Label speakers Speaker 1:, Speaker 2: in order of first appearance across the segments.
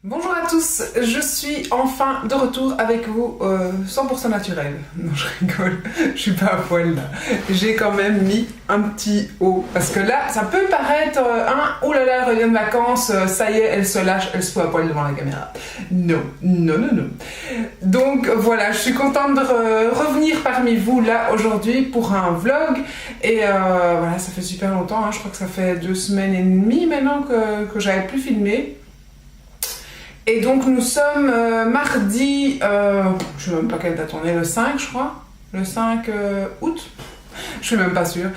Speaker 1: Bonjour à tous, je suis enfin de retour avec vous 100% naturel. Non, je rigole, je suis pas à poil là. J'ai quand même mis un petit haut parce que là, ça peut paraître oh là là, elle revient de vacances, ça y est, elle se lâche, elle se fout à poil devant la caméra. Non, non, non, non. Donc voilà, je suis contente de revenir parmi vous là aujourd'hui pour un vlog et voilà, ça fait super longtemps, hein, je crois que ça fait 2 semaines et demie maintenant que j'avais plus filmé. Et donc nous sommes mardi, je sais même pas quelle date on est, le 5 je crois, le 5 août, je suis même pas sûre.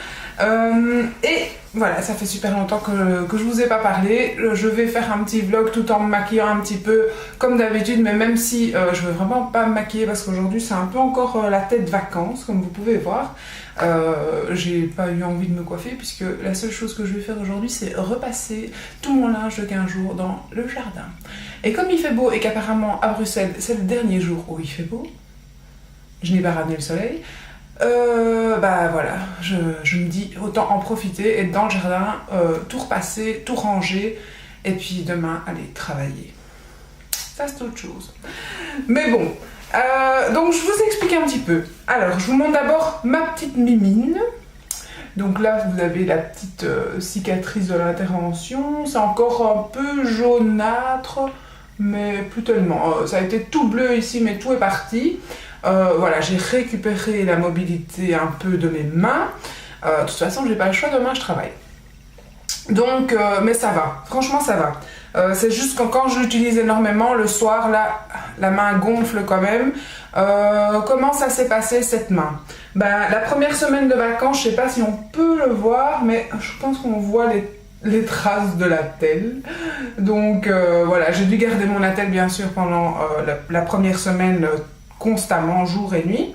Speaker 1: Et voilà, ça fait super longtemps que je vous ai pas parlé. Je vais faire un petit vlog tout en me maquillant un petit peu comme d'habitude, mais même si je veux vraiment pas me maquiller parce qu'aujourd'hui c'est un peu encore la tête vacances comme vous pouvez voir. J'ai pas eu envie de me coiffer puisque la seule chose que je vais faire aujourd'hui c'est repasser tout mon linge de 15 jours dans le jardin. Et comme il fait beau et qu'apparemment à Bruxelles c'est le dernier jour où il fait beau, je n'ai pas ramené le soleil, bah voilà, je me dis autant en profiter, être dans le jardin, tout repasser, tout ranger et puis demain aller travailler. Ça c'est autre chose. Mais bon, donc je vous explique un petit peu. Alors je vous montre d'abord ma petite mimine. Donc là vous avez la petite cicatrice de l'intervention. C'est encore un peu jaunâtre, mais plus tellement. Ça a été tout bleu ici, mais tout est parti. Voilà, j'ai récupéré la mobilité un peu de mes mains. De toute façon, j'ai pas le choix, demain je travaille. Donc, mais ça va, franchement ça va. C'est juste que quand je l'utilise énormément, le soir, là, la main gonfle quand même. Comment ça s'est passé cette main? Ben, la première semaine de vacances, je sais pas si on peut le voir, mais je pense qu'on voit les traces de l'attelle. Donc voilà, j'ai dû garder mon attelle bien sûr pendant la première semaine constamment, jour et nuit.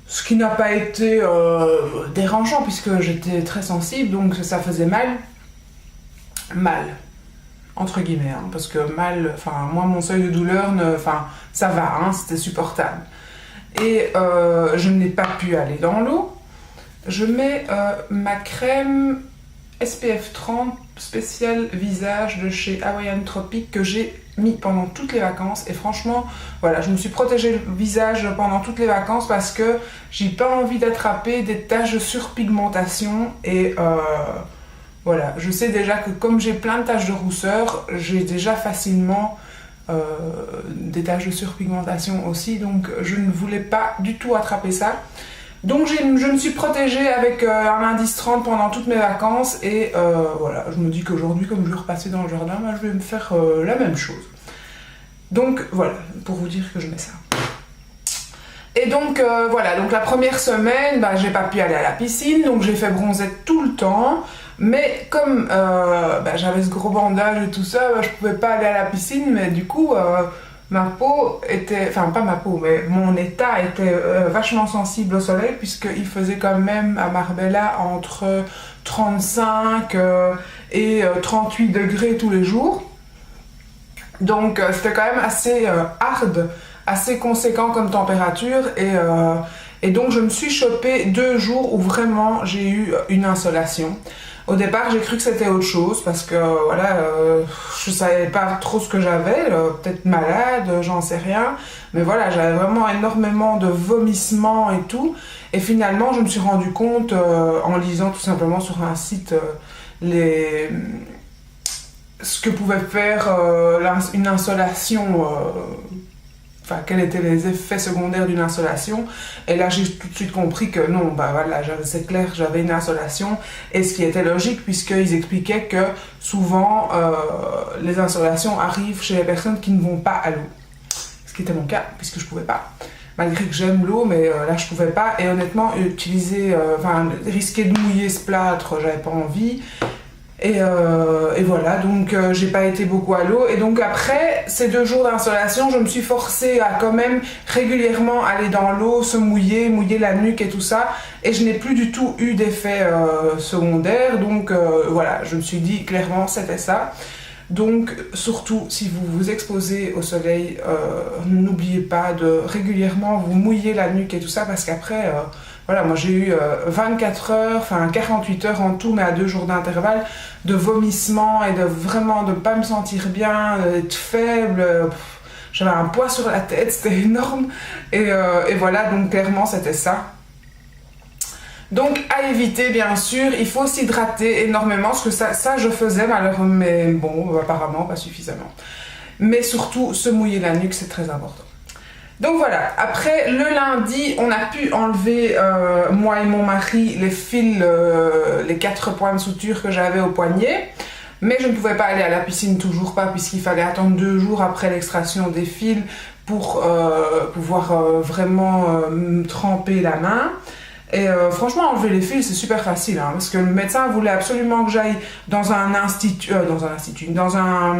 Speaker 1: Ce qui n'a pas été dérangeant puisque j'étais très sensible, donc ça faisait mal. Mal, entre guillemets, hein, parce que mal, enfin moi mon seuil de douleur, ça va, hein, c'était supportable. Et je n'ai pas pu aller dans l'eau. Je mets ma crème SPF 30 spécial visage de chez Hawaiian Tropic que j'ai mis pendant toutes les vacances et franchement voilà, je me suis protégée le visage pendant toutes les vacances parce que j'ai pas envie d'attraper des taches de surpigmentation et voilà, je sais déjà que comme j'ai plein de taches de rousseur, j'ai déjà facilement des taches de surpigmentation aussi, donc je ne voulais pas du tout attraper ça. Donc je me suis protégée avec un indice 30 pendant toutes mes vacances et voilà, je me dis qu'aujourd'hui comme je vais repasser dans le jardin, bah, je vais me faire la même chose. Donc voilà, pour vous dire que je mets ça. Et donc voilà, donc la première semaine, bah, j'ai pas pu aller à la piscine, donc j'ai fait bronzette tout le temps. Mais comme bah, j'avais ce gros bandage et tout ça, bah, je pouvais pas aller à la piscine, mais du coup ma peau était, enfin pas ma peau, mais mon état était vachement sensible au soleil puisqu'il faisait quand même à Marbella entre 35 et 38 degrés tous les jours. Donc c'était quand même assez hard, assez conséquent comme température et donc je me suis chopé 2 jours où vraiment j'ai eu une insolation. Au départ, j'ai cru que c'était autre chose parce que voilà, je savais pas trop ce que j'avais, peut-être malade, j'en sais rien. Mais voilà, j'avais vraiment énormément de vomissements et tout. Et finalement, je me suis rendu compte en lisant tout simplement sur un site ce que pouvait faire une insolation. Enfin, quels étaient les effets secondaires d'une insolation. Et là, j'ai tout de suite compris que non, bah voilà, c'est clair, j'avais une insolation. Et ce qui était logique, puisqu'ils expliquaient que souvent, les insolations arrivent chez les personnes qui ne vont pas à l'eau. Ce qui était mon cas, puisque je pouvais pas. Malgré que j'aime l'eau, mais là, je pouvais pas. Et honnêtement, risquer de mouiller ce plâtre, j'avais pas envie. Et voilà, donc j'ai pas été beaucoup à l'eau et donc après ces 2 jours d'insolation, je me suis forcée à quand même régulièrement aller dans l'eau, se mouiller la nuque et tout ça et je n'ai plus du tout eu d'effet secondaire, donc voilà, je me suis dit clairement c'était ça. Donc surtout si vous vous exposez au soleil, n'oubliez pas de régulièrement vous mouiller la nuque et tout ça parce qu'après voilà, moi j'ai eu 24 heures, enfin 48 heures en tout, mais à 2 jours d'intervalle, de vomissements et de vraiment de pas me sentir bien, d'être faible. J'avais un poids sur la tête, c'était énorme. Et voilà, donc clairement c'était ça. Donc à éviter bien sûr, il faut s'hydrater énormément, parce que ça je faisais malheureusement, mais bon, apparemment pas suffisamment. Mais surtout se mouiller la nuque, c'est très important. Donc voilà, après le lundi, on a pu enlever, moi et mon mari, les fils, les 4 points de suture que j'avais au poignet. Mais je ne pouvais pas aller à la piscine, toujours pas, puisqu'il fallait attendre 2 jours après l'extraction des fils pour pouvoir vraiment tremper la main. Et franchement, enlever les fils, c'est super facile, hein, parce que le médecin voulait absolument que j'aille dans un institut, dans un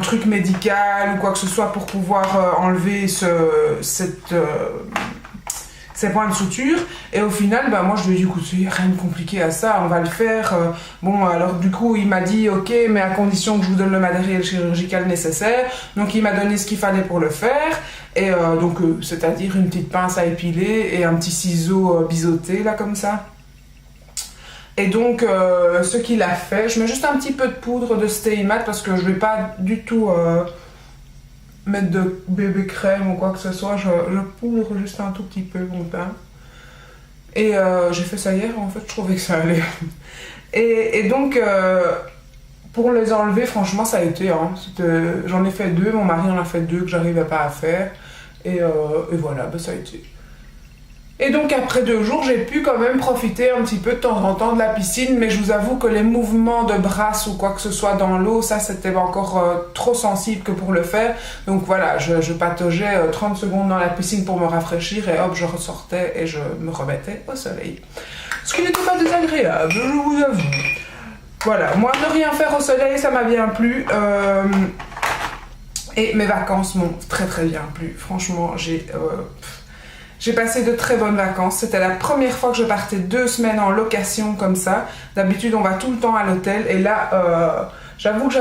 Speaker 1: truc médical ou quoi que ce soit pour pouvoir enlever ces points de suture. Et au final, bah, moi je lui ai dit, écoute, il n'y a rien de compliqué à ça, on va le faire. Bon, alors du coup, il m'a dit, ok, mais à condition que je vous donne le matériel chirurgical nécessaire. Donc il m'a donné ce qu'il fallait pour le faire. Et donc, c'est-à-dire une petite pince à épiler et un petit ciseau biseauté, là, comme ça. Et donc, ce qu'il a fait, je mets juste un petit peu de poudre de Stay Matte parce que je ne vais pas du tout mettre de bébé crème ou quoi que ce soit. Je poudre juste un tout petit peu mon teint. Et j'ai fait ça hier, en fait, je trouvais que ça allait. Et donc, pour les enlever, franchement, ça a été. Hein, j'en ai fait 2, mon mari en a fait 2 que j'arrivais pas à faire. Et voilà, bah, ça a été. Et donc après 2 jours, j'ai pu quand même profiter un petit peu de temps en temps de la piscine, mais je vous avoue que les mouvements de bras ou quoi que ce soit dans l'eau, ça c'était encore trop sensible que pour le faire. Donc voilà, je pataugeais 30 secondes dans la piscine pour me rafraîchir et hop, je ressortais et je me remettais au soleil. Ce qui n'était pas désagréable, je vous avoue. Voilà, moi ne rien faire au soleil, ça m'a bien plu. Et mes vacances m'ont très très bien plu. Franchement, j'ai passé de très bonnes vacances. C'était la première fois que je partais 2 semaines en location comme ça. D'habitude, on va tout le temps à l'hôtel. Et là, j'avoue que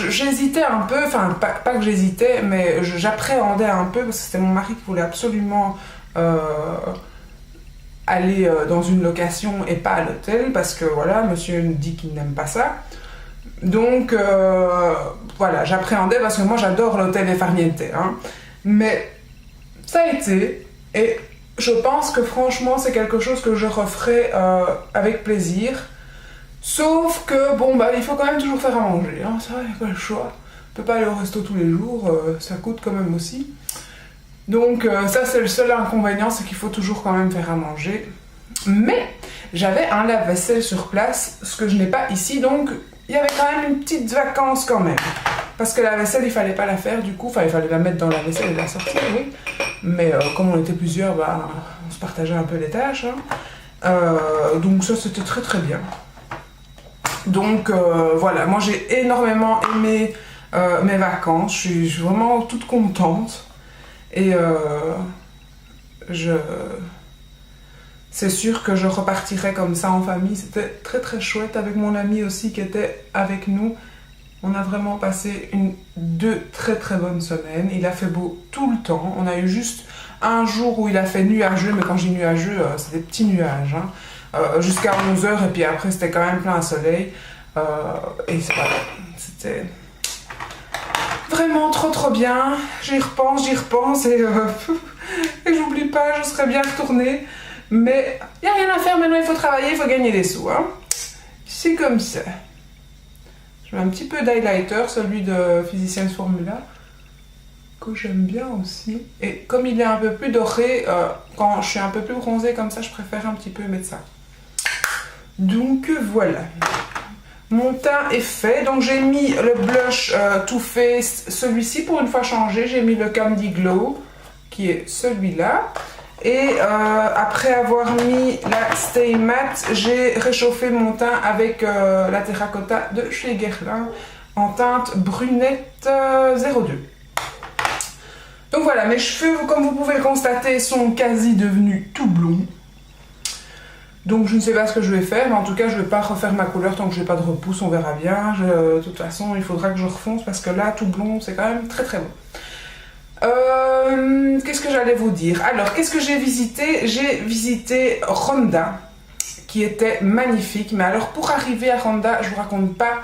Speaker 1: j'hésitais un peu. Enfin, pas que j'hésitais, mais j'appréhendais un peu parce que c'était mon mari qui voulait absolument aller dans une location et pas à l'hôtel. Parce que voilà, monsieur nous dit qu'il n'aime pas ça. Donc, voilà, j'appréhendais parce que moi, j'adore l'hôtel et Farniente. Hein. Mais ça a été... Et je pense que franchement, c'est quelque chose que je referai avec plaisir. Sauf que, bon, bah, il faut quand même toujours faire à manger. Hein. Ça, il n'y a pas le choix. On peut pas aller au resto tous les jours, ça coûte quand même aussi. Donc, ça, c'est le seul inconvénient, c'est qu'il faut toujours quand même faire à manger. Mais, j'avais un lave-vaisselle sur place, ce que je n'ai pas ici, donc il y avait quand même une petite vacance quand même. Parce que la vaisselle, il fallait pas la faire, du coup, il fallait la mettre dans la vaisselle et la sortir, oui. Mais comme on était plusieurs, bah, on se partageait un peu les tâches. Hein. Donc ça, c'était très très bien. Donc voilà, moi j'ai énormément aimé mes vacances. Je suis vraiment toute contente. Et c'est sûr que je repartirai comme ça en famille. C'était très très chouette avec mon ami aussi qui était avec nous. On a vraiment passé 2 très très bonnes semaines. Il a fait beau tout le temps. On a eu juste un jour où il a fait nuageux, mais quand je dis nuageux, c'est des petits nuages. Hein. Jusqu'à 11h et puis après c'était quand même plein soleil. Et voilà, c'était vraiment trop trop bien. J'y repense et j'oublie pas, je serais bien retournée. Mais il n'y a rien à faire maintenant, il faut travailler, il faut gagner des sous. Hein. C'est comme ça. Je mets un petit peu d'highlighter, celui de Physicians Formula, que j'aime bien aussi. Et comme il est un peu plus doré, quand je suis un peu plus bronzée comme ça, je préfère un petit peu mettre ça. Donc voilà. Mon teint est fait, donc j'ai mis le blush Too Faced, celui-ci pour une fois changé, j'ai mis le Candy Glow, qui est celui-là. Et après avoir mis la Stay Matte, j'ai réchauffé mon teint avec la terracotta de chez Guerlain en teinte brunette 02. Donc voilà, mes cheveux, comme vous pouvez le constater, sont quasi devenus tout blonds. Donc je ne sais pas ce que je vais faire, mais en tout cas je ne vais pas refaire ma couleur tant que je n'ai pas de repousse, on verra bien. De toute façon, il faudra que je refonce parce que là, tout blond, c'est quand même très très bon. Qu'est-ce que j'allais vous dire? Alors, qu'est-ce que j'ai visité? J'ai visité Ronda, qui était magnifique. Mais alors, pour arriver à Ronda, je vous raconte pas,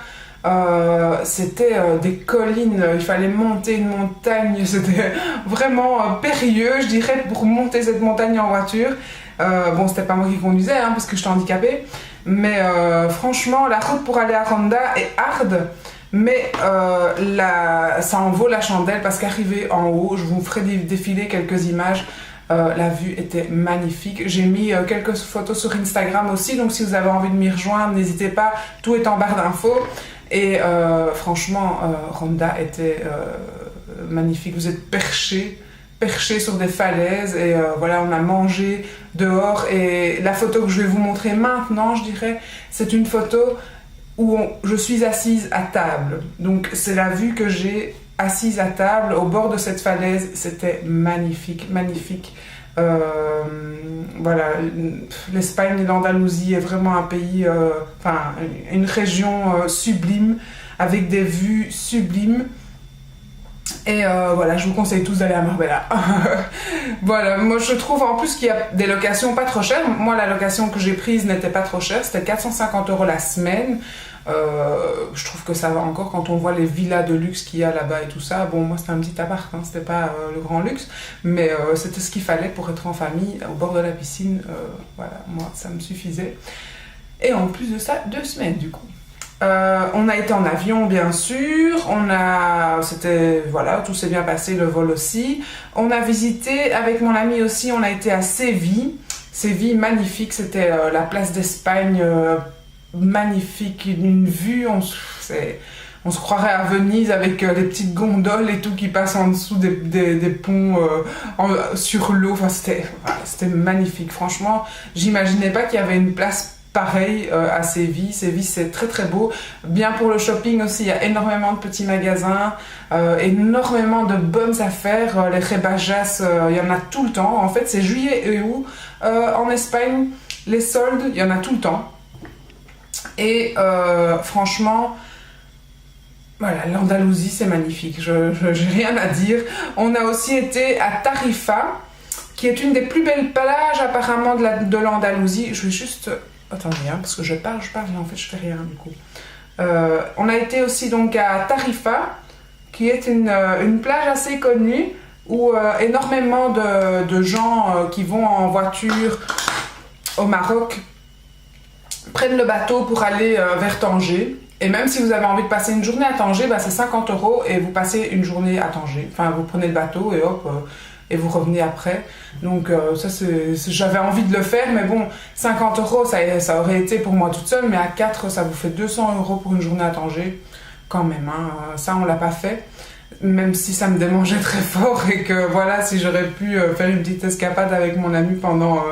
Speaker 1: c'était des collines, il fallait monter une montagne, c'était vraiment périlleux, je dirais, pour monter cette montagne en voiture. Bon, c'était pas moi qui conduisais, hein, parce que j'étais handicapée, mais franchement, la route pour aller à Ronda est hard. Mais ça en vaut la chandelle parce qu'arrivé en haut, je vous ferai défiler quelques images. La vue était magnifique. J'ai mis quelques photos sur Instagram aussi, donc si vous avez envie de m'y rejoindre, n'hésitez pas. Tout est en barre d'infos. Et franchement, Ronda était magnifique. Vous êtes perché sur des falaises et voilà, on a mangé dehors. Et la photo que je vais vous montrer maintenant, je dirais, c'est une photo où je suis assise à table. Donc c'est la vue que j'ai assise à table au bord de cette falaise. C'était magnifique, magnifique. Voilà, l'Espagne et l'Andalousie est vraiment un pays, enfin une région sublime avec des vues sublimes. Et voilà, je vous conseille tous d'aller à Marbella. Voilà, moi je trouve en plus qu'il y a des locations pas trop chères. Moi la location que j'ai prise n'était pas trop chère, c'était 450 € la semaine. Je trouve que ça va encore quand on voit les villas de luxe qu'il y a là-bas et tout ça. Bon, moi c'était un petit appart, hein, c'était pas le grand luxe, mais c'était ce qu'il fallait pour être en famille au bord de la piscine. Voilà, moi ça me suffisait. Et en plus de ça, 2 semaines du coup. On a été en avion bien sûr, voilà, tout s'est bien passé, le vol aussi. On a visité avec mon ami aussi, on a été à Séville. Séville magnifique, c'était la place d'Espagne, magnifique, une vue, on se croirait à Venise avec les petites gondoles et tout qui passent en dessous des ponts sur l'eau. Enfin, c'était magnifique, franchement. J'imaginais pas qu'il y avait une place pareille à Séville. Séville, c'est très très beau. Bien pour le shopping aussi, il y a énormément de petits magasins, énormément de bonnes affaires. Les rebajas, il y en a tout le temps. En fait, c'est juillet et août. En Espagne, les soldes, il y en a tout le temps. Et franchement, voilà, l'Andalousie, c'est magnifique. J'ai rien à dire. On a aussi été à Tarifa, qui est une des plus belles plages apparemment de l'Andalousie. Je vais juste... Attendez, hein, parce que je parle, mais en fait, je fais rien du coup. On a été aussi donc à Tarifa, qui est une plage assez connue, où énormément de gens qui vont en voiture au Maroc prennent le bateau pour aller vers Tanger. Et même si vous avez envie de passer une journée à Tanger, bah, c'est 50 € et vous passez une journée à Tanger. Enfin, vous prenez le bateau et hop, et vous revenez après. Donc ça, j'avais envie de le faire, mais bon, 50 €, ça aurait été pour moi toute seule, mais à 4, ça vous fait 200 € pour une journée à Tanger. Quand même, hein, ça, on l'a pas fait. Même si ça me démangeait très fort et que voilà, si j'aurais pu faire une petite escapade avec mon ami pendant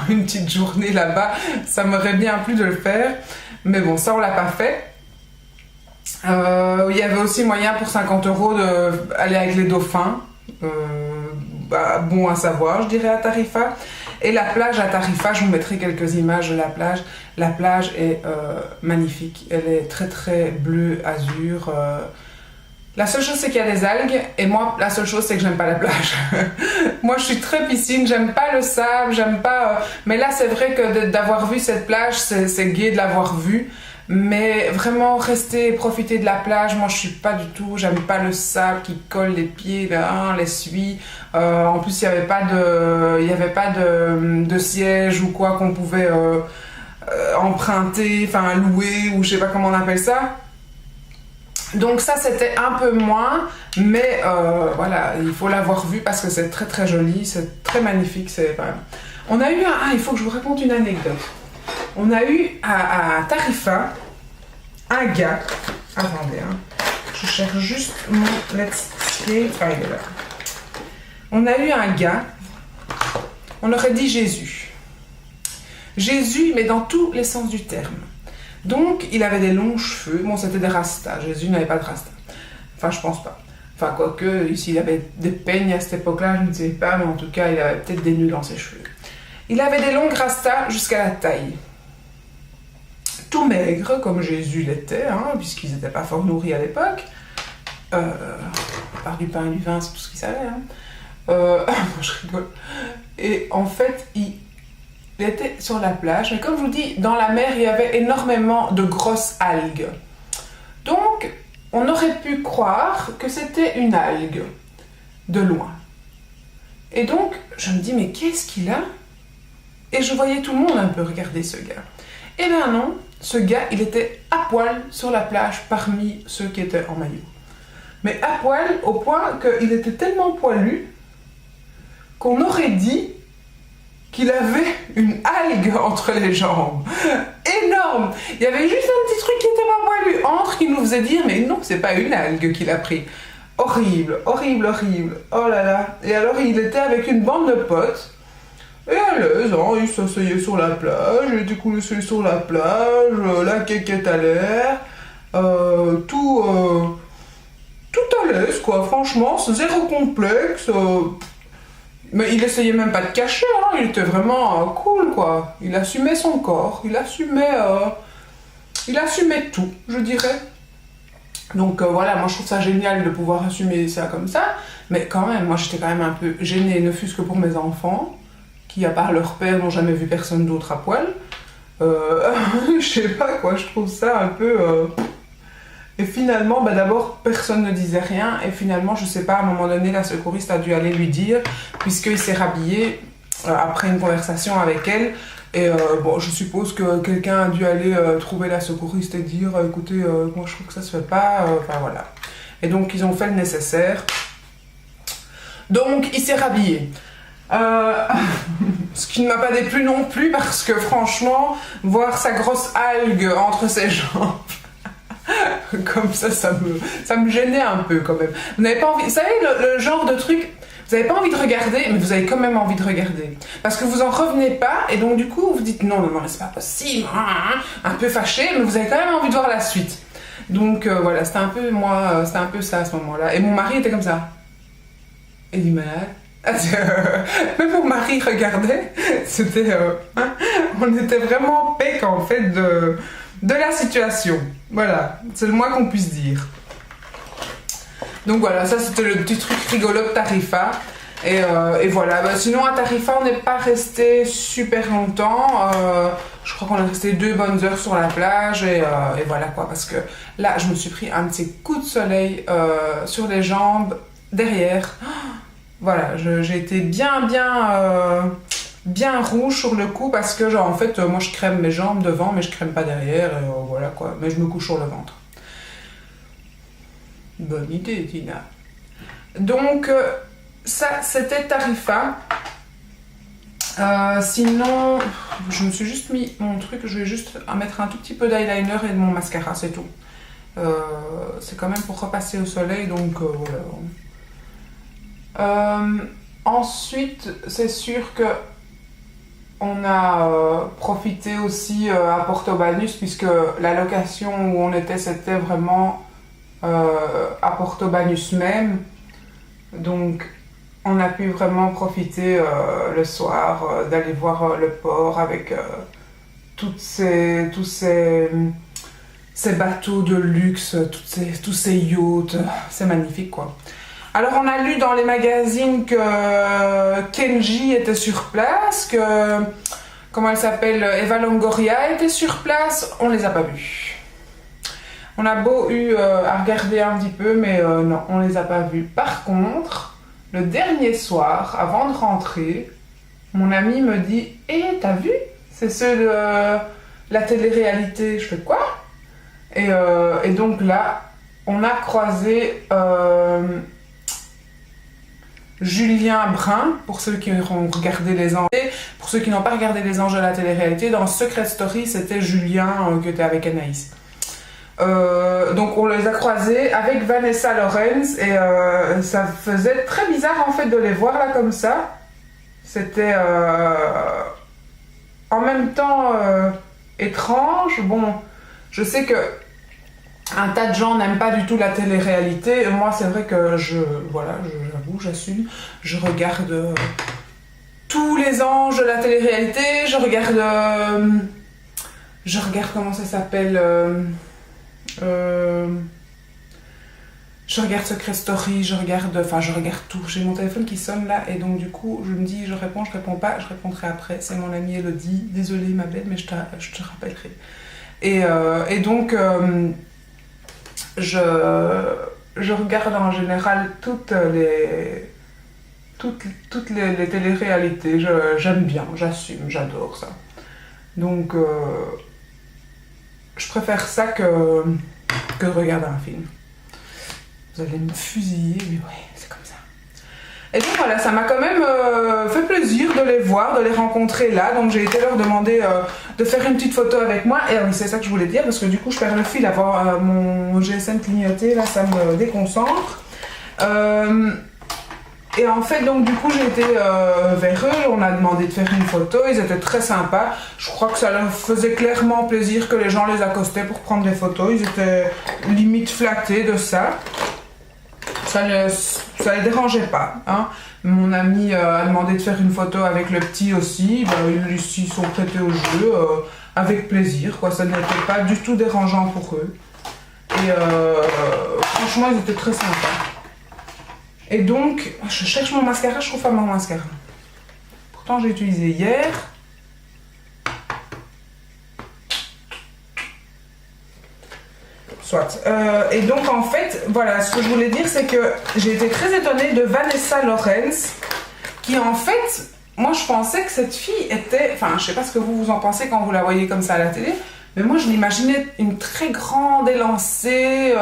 Speaker 1: une petite journée là-bas, ça m'aurait bien plu de le faire. Mais bon, ça on l'a pas fait. Il y avait aussi moyen pour 50 € d'aller avec les dauphins. Bon à savoir, je dirais, à Tarifa. Et la plage à Tarifa, je vous mettrai quelques images de la plage. La plage est magnifique. Elle est très très bleue, azur. La seule chose, c'est qu'il y a des algues, et moi, la seule chose, c'est que j'aime pas la plage. Moi, je suis très piscine, j'aime pas le sable, j'aime pas... Mais là, c'est vrai que d'avoir vu cette plage, c'est gai de l'avoir vue. Mais vraiment, rester et profiter de la plage, moi, je suis pas du tout... J'aime pas le sable qui colle les pieds, là, les suie. En plus, il y avait pas de siège ou quoi qu'on pouvait emprunter, enfin, louer, ou je sais pas comment on appelle ça. Donc ça c'était un peu moins, mais voilà, il faut l'avoir vu parce que c'est très très joli, c'est très magnifique. On a eu il faut que je vous raconte une anecdote. On a eu à Tarifa un gars, attendez, hein, je cherche juste mon Let's Play Trailer. On a eu un gars, on aurait dit Jésus. Jésus, mais dans tous les sens du terme. Donc, il avait des longs cheveux. Bon, c'était des rastas. Jésus n'avait pas de rastas. Enfin, je pense pas. Enfin, quoique, ici, il avait des peignes à cette époque-là, je ne sais pas, mais en tout cas, il avait peut-être des nœuds dans ses cheveux. Il avait des longues rastas jusqu'à la taille. Tout maigre, comme Jésus l'était, hein, puisqu'ils n'étaient pas fort nourris à l'époque. part du pain et du vin, c'est tout ce qu'il savait. Hein. Je rigole. Et en fait, il était sur la plage, mais comme je vous dis, dans la mer, il y avait énormément de grosses algues. Donc, on aurait pu croire que c'était une algue, de loin. Et donc, je me dis, mais qu'est-ce qu'il a? Et je voyais tout le monde un peu regarder ce gars. Eh bien non, ce gars, il était à poil sur la plage parmi ceux qui étaient en maillot. Mais à poil, au point qu'il était tellement poilu qu'on aurait dit qu'il avait une algue entre les jambes. Énorme! Il y avait juste un petit truc qui était pas poilu entre qui nous faisait dire, mais non, c'est pas une algue qu'il a pris. Horrible, horrible, horrible. Oh là là. Et alors, il était avec une bande de potes. Et à l'aise, hein, il s'asseyait sur la plage, il était coulé sur la plage, la quéquette à l'air, tout à l'aise, quoi. Franchement, c'est zéro complexe. Mais il essayait même pas de cacher, hein, il était vraiment cool, quoi. Il assumait son corps, il assumait tout, je dirais. Donc voilà, moi je trouve ça génial de pouvoir assumer ça comme ça, mais quand même, moi j'étais quand même un peu gênée, ne fût-ce que pour mes enfants, qui à part leur père n'ont jamais vu personne d'autre à poil. Je sais pas quoi, je trouve ça un peu... Et finalement, bah d'abord, personne ne disait rien, et finalement, je sais pas, à un moment donné, la secouriste a dû aller lui dire, puisqu'il s'est rhabillé après une conversation avec elle, et bon, je suppose que quelqu'un a dû aller trouver la secouriste et dire, écoutez, moi je trouve que ça se fait pas, enfin voilà. Et donc, ils ont fait le nécessaire. Donc, il s'est rhabillé. Ce qui ne m'a pas déplu non plus, parce que franchement, voir sa grosse algue entre ses jambes, comme ça me gênait un peu quand même. Vous n'avez pas envie, vous savez, le genre de truc, vous n'avez pas envie de regarder, mais vous avez quand même envie de regarder. Parce que vous en revenez pas, et donc du coup, vous dites non, mais c'est pas possible, un peu fâché, mais vous avez quand même envie de voir la suite. Donc voilà, c'était un peu moi, c'était un peu ça à ce moment-là. Et mon mari était comme ça. Il est malade. Même mon mari regardait, c'était, on était vraiment pec en fait de la situation. Voilà, c'est le moins qu'on puisse dire. Donc voilà, ça c'était le petit truc rigolo de Tarifa. Et voilà, bah, sinon à Tarifa on n'est pas resté super longtemps. Je crois qu'on est resté 2 bonnes heures sur la plage et voilà quoi. Parce que là je me suis pris un petit coup de soleil sur les jambes, derrière. Voilà, j'ai été bien rouge sur le coup parce que genre en fait moi je crème mes jambes devant mais je crème pas derrière et voilà quoi, mais je me couche sur le ventre. Bonne idée Tina. Donc ça c'était Tarifa. Sinon je me suis juste mis mon truc, je vais juste mettre un tout petit peu d'eyeliner et de mon mascara, c'est tout. C'est quand même pour repasser au soleil donc voilà. Ensuite, c'est sûr que on a profité aussi à Portobanus puisque la location où on était c'était vraiment à Portobanus même, donc on a pu vraiment profiter le soir d'aller voir le port avec tous ces bateaux de luxe, tous ces yachts, c'est magnifique quoi. Alors on a lu dans les magazines que Kenji était sur place, que, comment elle s'appelle, Eva Longoria était sur place, on les a pas vus. On a beau eu à regarder un petit peu, mais non, on les a pas vus. Par contre, le dernier soir, avant de rentrer, mon ami me dit « Eh, t'as vu? C'est ceux de la télé-réalité. » Je fais « Quoi ?» et donc là, on a croisé... Julien Brun, pour ceux qui ont regardé Les Anges, pour ceux qui n'ont pas regardé Les Anges de la télé-réalité, dans Secret Story, c'était Julien qui était avec Anaïs. Donc on les a croisés avec Vanessa Lorenz et ça faisait très bizarre en fait de les voir là comme ça. C'était en même temps étrange. Bon, je sais que un tas de gens n'aiment pas du tout la télé-réalité. Moi, c'est vrai que j'avoue, j'assume. Je regarde tous les anges de la télé-réalité. Je regarde comment ça s'appelle. je regarde Secret Story, je regarde tout. J'ai mon téléphone qui sonne là et donc du coup, je me dis, je réponds pas, je répondrai après. C'est mon amie Elodie. Désolée ma belle, mais je te rappellerai. Et donc, je regarde en général toutes les téléréalités. J'aime bien, j'assume, j'adore ça. Donc, je préfère ça que de regarder un film. Vous allez me fusiller, mais ouais, c'est comme ça. Et donc voilà, ça m'a quand même fait plaisir de les voir, de les rencontrer là. Donc j'ai été leur demander de faire une petite photo avec moi. Et oui, c'est ça que je voulais dire, parce que du coup, je perds le fil à voir mon GSM clignoter. Là, ça me déconcentre. Et en fait, donc du coup, j'ai été vers eux, on a demandé de faire une photo, ils étaient très sympas. Je crois que ça leur faisait clairement plaisir que les gens les accostaient pour prendre des photos. Ils étaient limite flattés de ça. Ça les dérangeait pas. Hein. Mon ami a demandé de faire une photo avec le petit aussi. Ben, ils s'y sont prêtés au jeu avec plaisir. Quoi. Ça n'était pas du tout dérangeant pour eux. Et franchement, ils étaient très sympas. Et donc, je cherche mon mascara, je trouve pas mon mascara. Pourtant, j'ai utilisé hier. Soit. Et donc, en fait, voilà, ce que je voulais dire, c'est que j'ai été très étonnée de Vanessa Lawrence, qui en fait, moi, je pensais que cette fille était... Enfin, je sais pas ce que vous en pensez quand vous la voyez comme ça à la télé, mais moi, je l'imaginais une très grande élancée...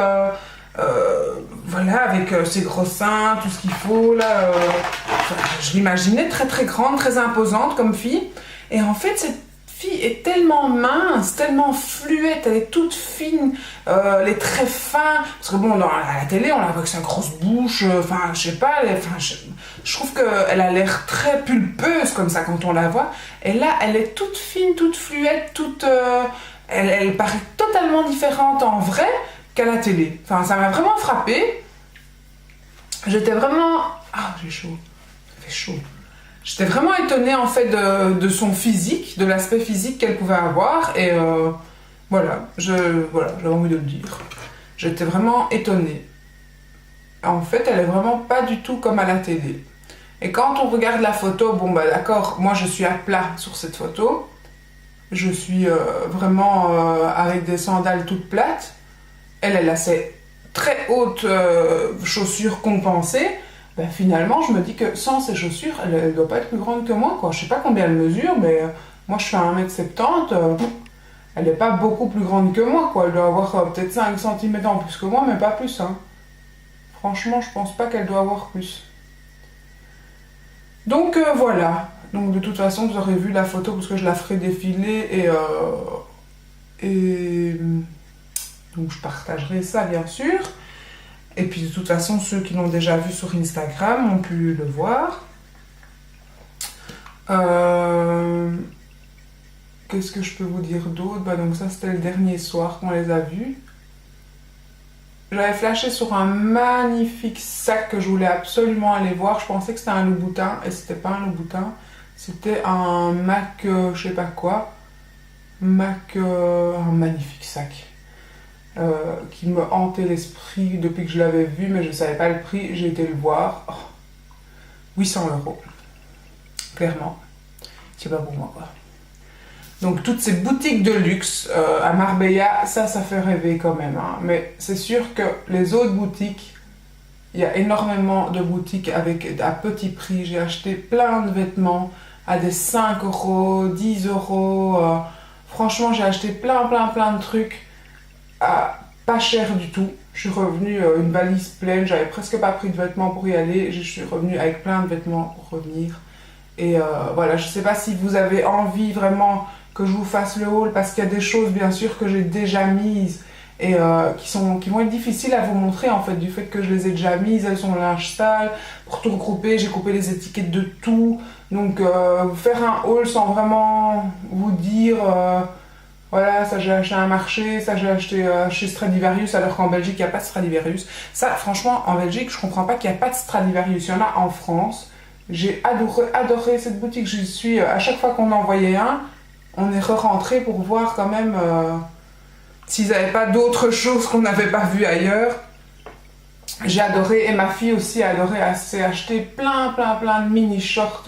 Speaker 1: voilà, avec ses gros seins, tout ce qu'il faut là. Je l'imaginais très très grande, très imposante comme fille. Et en fait, cette fille est tellement mince, tellement fluette, elle est toute fine, les traits fins. Parce que bon, à la télé, on la voit avec sa grosse bouche. Enfin, je sais pas. Je trouve qu'elle a l'air très pulpeuse comme ça quand on la voit. Et là, elle est toute fine, toute fluette, toute. Elle paraît totalement différente en vrai qu'à la télé. Enfin, ça m'a vraiment frappée. J'étais vraiment... Ah, j'ai chaud. Ça fait chaud. J'étais vraiment étonnée, en fait, de son physique, de l'aspect physique qu'elle pouvait avoir. Et voilà, j'avais envie de le dire. J'étais vraiment étonnée. En fait, elle est vraiment pas du tout comme à la télé. Et quand on regarde la photo, bon, bah d'accord, moi, je suis à plat sur cette photo. Je suis vraiment avec des sandales toutes plates. Elle a ses très hautes chaussures compensées. Ben, finalement, je me dis que sans ces chaussures, elle ne doit pas être plus grande que moi. Quoi. Je ne sais pas combien elle mesure, mais moi je fais 1m70. Elle n'est pas beaucoup plus grande que moi. Quoi. Elle doit avoir peut-être 5 cm en plus que moi, mais pas plus. Hein. Franchement, je pense pas qu'elle doit avoir plus. Donc voilà. Donc de toute façon, vous aurez vu la photo parce que je la ferai défiler et donc je partagerai ça bien sûr. Et puis de toute façon, ceux qui l'ont déjà vu sur Instagram ont pu le voir. Qu'est-ce que je peux vous dire d'autre? Bah, donc ça c'était le dernier soir qu'on les a vus. J'avais flashé sur un magnifique sac que je voulais absolument aller voir. Je pensais que c'était un Louboutin et c'était pas un Louboutin. C'était un Mac, je sais pas quoi. Un magnifique sac. Qui me hantait l'esprit depuis que je l'avais vu, mais je ne savais pas le prix. J'ai été le voir. Oh, 800 €. Clairement. C'est pas pour moi, quoi. Donc, toutes ces boutiques de luxe à Marbella, ça fait rêver quand même. Hein. Mais c'est sûr que les autres boutiques, il y a énormément de boutiques à petit prix. J'ai acheté plein de vêtements à des 5 €, 10 €. Franchement, j'ai acheté plein de trucs à pas cher du tout. Je suis revenue une valise pleine, j'avais presque pas pris de vêtements pour y aller. Je suis revenue avec plein de vêtements pour revenir. Et voilà, je sais pas si vous avez envie vraiment que je vous fasse le haul, parce qu'il y a des choses bien sûr que j'ai déjà mises et qui vont être difficiles à vous montrer en fait, du fait que je les ai déjà mises. Elles sont linge sale. Pour tout regrouper, j'ai coupé les étiquettes de tout. Donc faire un haul sans vraiment vous dire voilà, ça j'ai acheté à un marché, ça j'ai acheté chez Stradivarius, alors qu'en Belgique il n'y a pas de Stradivarius. Ça franchement en Belgique je comprends pas qu'il n'y a pas de Stradivarius, il y en a en France. J'ai adoré cette boutique, j'y suis, à chaque fois qu'on en voyait un, on est re-rentré pour voir quand même s'ils n'avaient pas d'autres choses qu'on n'avait pas vues ailleurs. J'ai adoré, et ma fille aussi a adoré, elle s'est acheté plein de mini shorts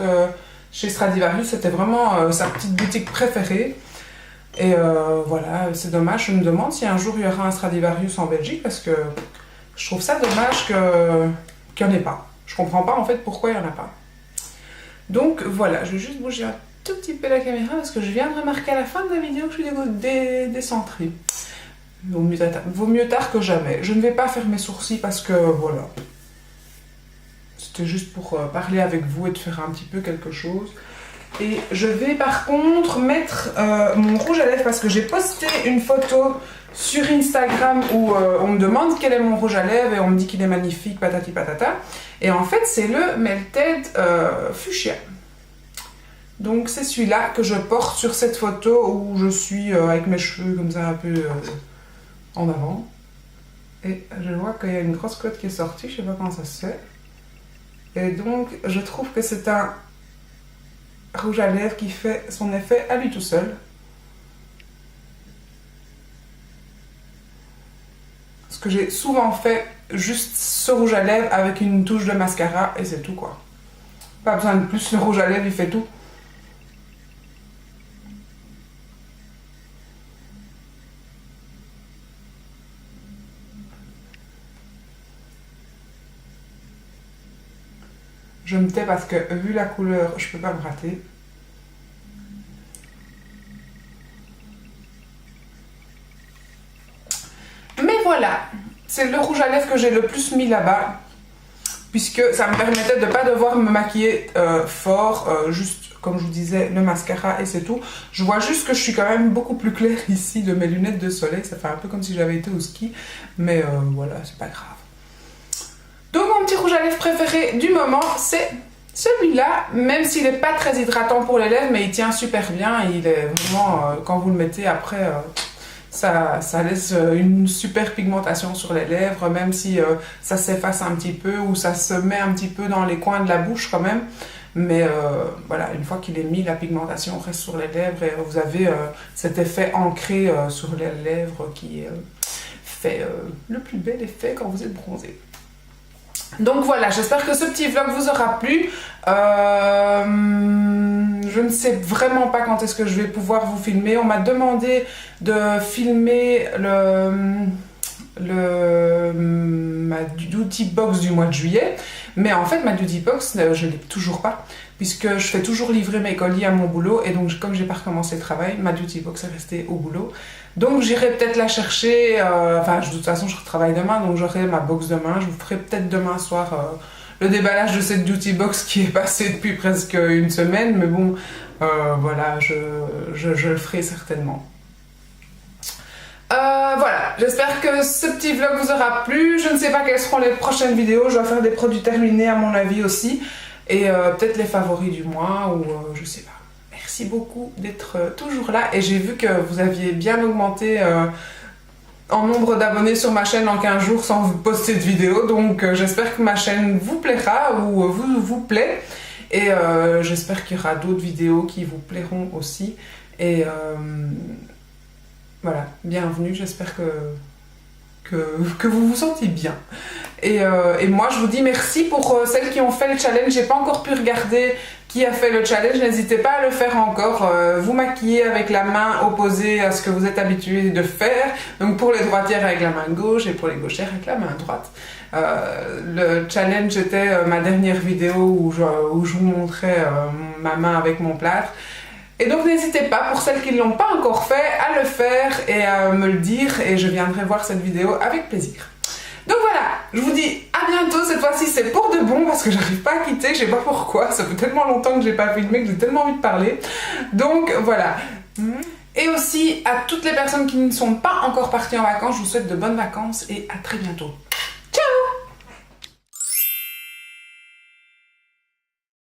Speaker 1: chez Stradivarius. C'était vraiment sa petite boutique préférée. Et voilà, c'est dommage. Je me demande si un jour il y aura un Stradivarius en Belgique, parce que je trouve ça dommage qu'il n'y en ait pas. Je comprends pas en fait pourquoi il n'y en a pas. Donc voilà, je vais juste bouger un tout petit peu la caméra parce que je viens de remarquer à la fin de la vidéo que je suis décentrée. Vaut mieux tard que jamais. Je ne vais pas faire mes sourcils parce que voilà. C'était juste pour parler avec vous et de faire un petit peu quelque chose. Et je vais par contre mettre mon rouge à lèvres parce que j'ai posté une photo sur Instagram où on me demande quel est mon rouge à lèvres et on me dit qu'il est magnifique, patati patata. Et en fait, c'est le Melted Fuchsia. Donc c'est celui-là que je porte sur cette photo où je suis avec mes cheveux comme ça un peu en avant. Et je vois qu'il y a une grosse côte qui est sortie, je sais pas comment ça se fait. Et donc je trouve que c'est un rouge à lèvres qui fait son effet à lui tout seul. Ce que j'ai souvent fait, juste ce rouge à lèvres avec une touche de mascara et c'est tout quoi. Pas besoin de plus, le rouge à lèvres il fait tout. Je me tais parce que vu la couleur, je peux pas me rater. Mais voilà, c'est le rouge à lèvres que j'ai le plus mis là-bas, puisque ça me permettait de ne pas devoir me maquiller fort, juste comme je vous disais, le mascara et c'est tout. Je vois juste que je suis quand même beaucoup plus claire ici de mes lunettes de soleil, ça fait un peu comme si j'avais été au ski, mais voilà, c'est pas grave. Donc mon petit rouge à lèvres préféré du moment, c'est celui-là, même s'il n'est pas très hydratant pour les lèvres, mais il tient super bien, il est vraiment, quand vous le mettez après... Ça laisse une super pigmentation sur les lèvres, même si ça s'efface un petit peu ou ça se met un petit peu dans les coins de la bouche quand même. Mais voilà, une fois qu'il est mis, la pigmentation reste sur les lèvres et vous avez cet effet ancré sur les lèvres qui fait le plus bel effet quand vous êtes bronzé. Donc voilà, j'espère que ce petit vlog vous aura plu. Je ne sais vraiment pas quand est-ce que je vais pouvoir vous filmer. On m'a demandé de filmer ma duty box du mois de juillet. Mais en fait, ma duty box, je ne l'ai toujours pas. Puisque je fais toujours livrer mes colis à mon boulot. Et donc, comme j'ai pas recommencé le travail, ma duty box est restée au boulot. Donc, j'irai peut-être la chercher. Enfin, de toute façon, je retravaille demain. Donc, j'aurai ma box demain. Je vous ferai peut-être demain soir le déballage de cette duty box qui est passée depuis presque une semaine. Mais bon, voilà, je le ferai certainement. Voilà, j'espère que ce petit vlog vous aura plu. Je ne sais pas quelles seront les prochaines vidéos. Je dois faire des produits terminés à mon avis aussi. Et peut-être les favoris du mois ou je sais pas. Merci beaucoup d'être toujours là. Et j'ai vu que vous aviez bien augmenté en nombre d'abonnés sur ma chaîne en 15 jours sans vous poster de vidéo. Donc j'espère que ma chaîne vous plaira ou vous plaît. Et j'espère qu'il y aura d'autres vidéos qui vous plairont aussi. Et voilà, bienvenue. J'espère que vous vous sentez bien. Et moi, je vous dis merci pour celles qui ont fait le challenge. J'ai pas encore pu regarder qui a fait le challenge. N'hésitez pas à le faire encore. Vous maquillez avec la main opposée à ce que vous êtes habitué de faire. Donc pour les droitières avec la main gauche et pour les gauchères avec la main droite. Le challenge était ma dernière vidéo où je vous montrais ma main avec mon plâtre. Et donc n'hésitez pas, pour celles qui ne l'ont pas encore fait, à le faire et à me le dire. Et je viendrai voir cette vidéo avec plaisir. Donc voilà, je vous dis à bientôt. Cette fois-ci c'est pour de bon parce que j'arrive pas à quitter, je sais pas pourquoi. Ça fait tellement longtemps que j'ai pas filmé que j'ai tellement envie de parler. Donc voilà. Et aussi à toutes les personnes qui ne sont pas encore parties en vacances, je vous souhaite de bonnes vacances et à très bientôt.